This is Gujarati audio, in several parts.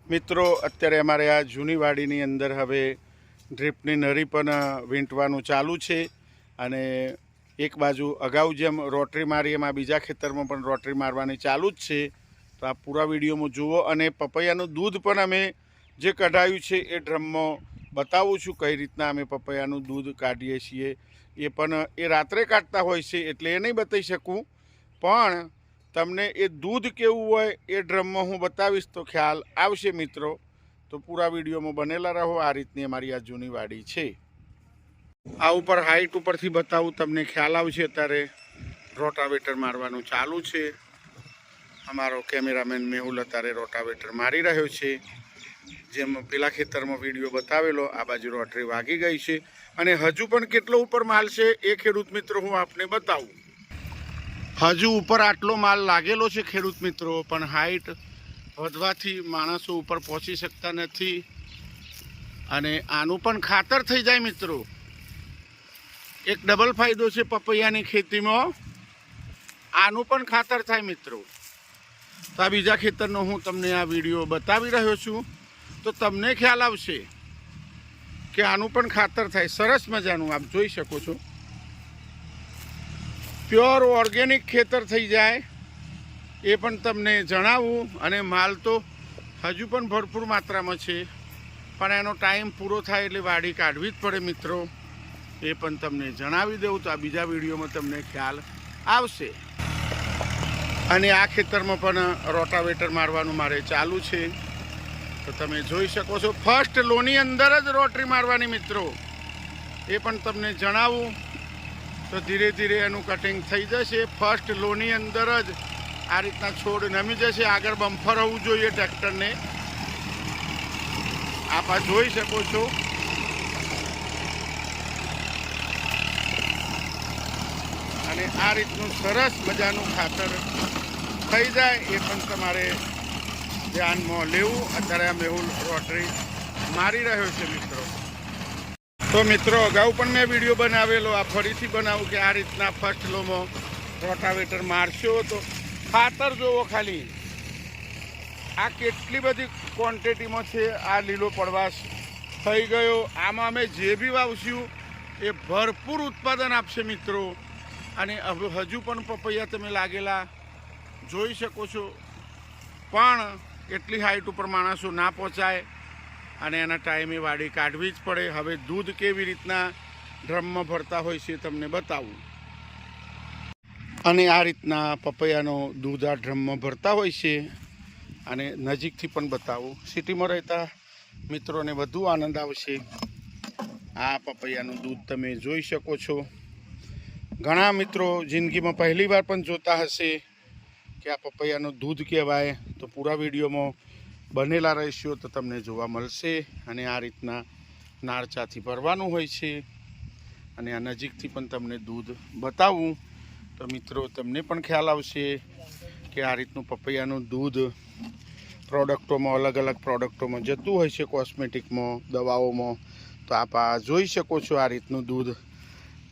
મિત્રો અત્યારે અમારે આ જૂની વાડીની અંદર હવે ડ્રીપની નળી પણ વીંટવાનું ચાલુ છે અને એક બાજુ અગાઉ જેમ રોટરી મારી એમાં બીજા ખેતરમાં પણ રોટરી મારવાની ચાલુ જ છે. તો આ પૂરા વિડીયોમાં જુઓ અને પપૈયાનું દૂધ પણ અમે જે કઢાયું છે એ ડ્રમમાં બતાવું છું કઈ રીતના અમે પપૈયાનું દૂધ કાઢીએ છીએ. એ પણ એ રાત્રે કાઢતા હોય છે એટલે એ નહીં બતાવી શકું, પણ તમને એ દૂધ કેવું હોય એ ડ્રમમાં હું બતાવીશ તો ખ્યાલ આવશે મિત્રો. તો પૂરા વિડીયોમાં બનેલા રહો. આ રીતની અમારી આ જૂની વાડી છે. આ ઉપર હાઈટ ઉપરથી બતાવું તમને ખ્યાલ આવશે. અત્યારે રોટાવેટર મારવાનું ચાલુ છે. અમારો કેમેરામેન મેહુલ અત્યારે રોટાવેટર મારી રહ્યો છે. જેમ પેલા ખેતરમાં વિડીયો બતાવેલો આ બાજુ રોટરી વાગી ગઈ છે અને હજુ પણ કેટલો ઉપર માલ છે એ ખેડૂત મિત્રો હું આપને બતાવું. હજુ ઉપર આટલો માલ લાગેલો છે ખેડૂત મિત્રો, પણ હાઈટ વધવાથી માણસો ઉપર પહોંચી શકતા નથી અને આનું પણ ખાતર થઈ જાય મિત્રો. એક ડબલ ફાયદો છે પપૈયાની ખેતીમાં, આનું પણ ખાતર થાય મિત્રો. તો આ બીજા ખેતરનો હું તમને આ વિડીયો બતાવી રહ્યો છું તો તમને ખ્યાલ આવશે કે આનું પણ ખાતર થાય. સરસ મજાનું આપ જોઈ શકો છો, પ્યોર ઓર્ગેનિક ખેતર થઈ જાય એ પણ તમને જણાવું. અને માલ તો હજુ પણ ભરપૂર માત્રામાં છે, પણ એનો ટાઈમ પૂરો થાય એટલે વાડી કાઢવી જ પડે મિત્રો. એ પણ તમને જણાવી દઉં તો આ બીજા વિડીયોમાં તમને ખ્યાલ આવશે. અને આ ખેતરમાં પણ રોટાવેટર મારવાનું મારે ચાલુ છે તો તમે જોઈ શકો છો. ફર્સ્ટ લોની અંદર જ રોટરી મારવાની મિત્રો, એ પણ તમને જણાવું. તો ધીરે ધીરે એનું કટિંગ થઈ જશે. ફર્સ્ટ લોની અંદર જ આ રીતના છોડ નમી જશે. આગળ બમ્ફર હોવું જોઈએ ટ્રેક્ટરને, આપ આ જોઈ શકો છો. અને આ રીતનું સરસ મજાનું ખાતર થઈ જાય એ પણ તમારે ધ્યાનમાં લેવું. અત્યારે આ મેહુલ રોટરી મારી રહ્યો છે મિત્રો. તો મિત્રો અગાઉ પણ મેં વિડીયો બનાવેલો, આ ફરીથી બનાવું કે આ રીતના ફર્સ્ટ લોમાં રોટાવેટર મારશો તો ખાતર જોવો ખાલી આ કેટલી બધી ક્વોન્ટિટીમાં છે. આ લીલો પડવાશ થઈ ગયો. આમાં અમે જે બી વાવશું એ ભરપૂર ઉત્પાદન આપશે મિત્રો. અને હજુ પણ પપૈયા તમે લાગેલા જોઈ શકો છો, પણ એટલી હાઈટ ઉપર માણસો ના પહોંચાય અને એના ટાઈમે વાડી કાઢવી જ પડે. હવે દૂધ કેવી રીતના ડ્રમમાં ભરતા હોય છે તમને બતાવું. અને આ રીતના પપૈયાનો દૂધ આ ડ્રમમાં ભરતા હોય છે અને નજીકથી પણ બતાવું. સિટીમાં રહેતા મિત્રોને વધુ આનંદ આવશે. આ પપૈયાનું દૂધ તમે જોઈ શકો છો. ઘણા મિત્રો જિંદગીમાં પહેલી વાર પણ જોતા હશે કે આ પપૈયાનું દૂધ કહેવાય. તો પૂરા વિડીયોમાં બનેલા રહેશો તો તમને જોવા મળશે. અને આ રીતના નાળચાથી ભરવાનું હોય છે અને આ નજીકથી પણ તમને દૂધ બતાવું તો મિત્રો તમને પણ ખ્યાલ આવશે કે આ રીતનું પપૈયાનું દૂધ પ્રોડક્ટોમાં અલગ અલગ પ્રોડક્ટોમાં જતું હોય છે, કોસ્મેટિકમાં, દવાઓમાં. તો આપ આ જોઈ શકો છો આ રીતનું દૂધ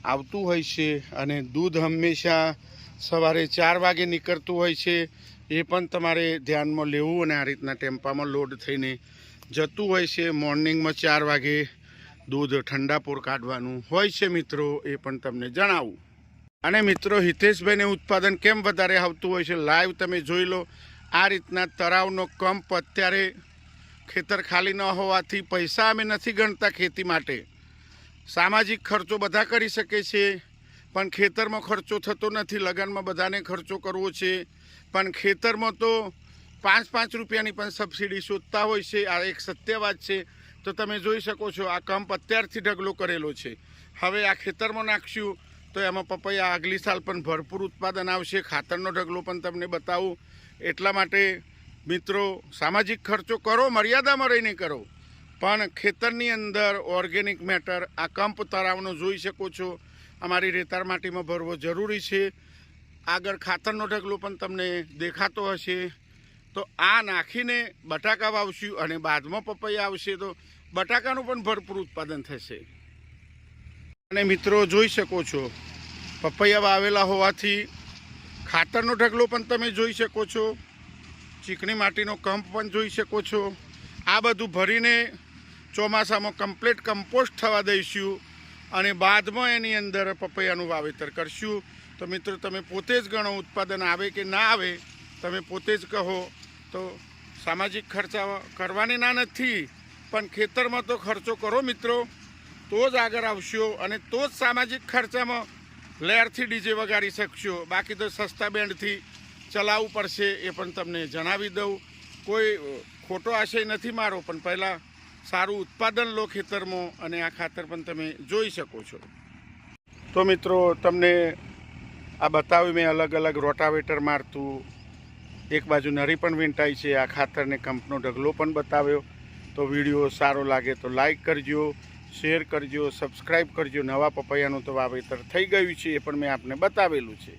આવતું હોય છે. અને દૂધ હંમેશા સવારે 4 વાગે નીકળતું હોય છે, એ પણ તમારે ધ્યાનમાં લેવું. અને આ રીતના ટેમ્પામાં લોડ થઈને જતું હોય છે. મોર્નિંગમાં 4 વાગે દૂધ ઠંડાપોર કાઢવાનું હોય છે મિત્રો, એ પણ તમને જણાવું. અને મિત્રો હિતેશભાઈને ઉત્પાદન કેમ વધારે આવતું હોય છે લાઈવ તમે જોઈ લો. આ રીતના તળાવનો કમ્પ અત્યારે ખેતર ખાલી ન હોવાથી પૈસા અમે નથી ગણતા ખેતી માટે. સામાજિક ખર્ચો બધા કરી શકે છે, પણ ખેતરમાં ખર્ચો થતો નથી. લગનમાં બધાને ખર્ચો કરવો છે, પણ ખેતરમાં તો 5-5 રૂપિયાની પણ સબસિડી શોધતા હોય છે. આ એક સત્ય વાત છે. તો તમે જોઈ શકો છો આ કમ્પ અત્યારથી ઢગલો કરેલો છે. હવે આ ખેતરમાં નાખશું તો એમાં પપૈયા આગલી સાલ પણ ભરપૂર ઉત્પાદન આવશે. ખાતરનો ઢગલો પણ તમને બતાવું. એટલા માટે મિત્રો સામાજિક ખર્ચો કરો, મર્યાદામાં રહીને કરો, પણ ખેતરની અંદર ઓર્ગેનિક મેટર આ કમ્પ તળાવનો જોઈ શકો છો. અમારી રેતાળ માટીમાં ભરવો જરૂરી છે. આગળ ખાતરનો ઢગલો પણ તમને દેખાતો હશે. તો આ નાખીને બટાકા વાવશું અને બાદમાં પપૈયા આવશે તો બટાકાનું પણ ભરપૂર ઉત્પાદન થશે. અને મિત્રો જોઈ શકો છો પપૈયા વાવેલા હોવાથી ખાતરનો ઢગલો પણ તમે જોઈ શકો છો. ચીકણી માટીનો કમ્પ પણ જોઈ શકો છો. આ બધું ભરીને ચોમાસામાં કમ્પ્લીટ કમ્પોસ્ટ થવા દઈશું અને બાદમાં એની અંદર પપૈયાનું વાવેતર કરશું. તો મિત્રો તમે પોતે જ ગણો ઉત્પાદન આવે કે ના આવે, તમે પોતે જ કહો. તો સામાજિક ખર્ચા કરવાની ના નથી, પણ ખેતરમાં તો ખર્ચો કરો મિત્રો, તો જ આગળ આવશો અને તો જ સામાજિક ખર્ચામાં લહેરથી ડીજે વગાડી શકશો. બાકી તો સસ્તા બેન્ડથી ચલાવવું પડશે, એ પણ તમને જણાવી દઉં. કોઈ ખોટો આશય નથી મારો, પણ પહેલાં સારું ઉત્પાદન લો ખેતરમાં અને આ ખાતર પણ તમે જોઈ શકો છો. તો મિત્રો તમને આ બતાવ્યું મેં અલગ અલગ રોટાવેટર મારતું, એક બાજુ નરી પણ વીંટાઈ છે. આ ખાતરને કંપનો ઢગલો પણ બતાવ્યો. તો વિડીયો સારો લાગે તો લાઈક કરજો, શેર કરજો, સબસ્ક્રાઈબ કરજો. નવા પપૈયાનું તો વાવેતર થઈ ગયું છે, એ પણ મેં આપને બતાવેલું છે.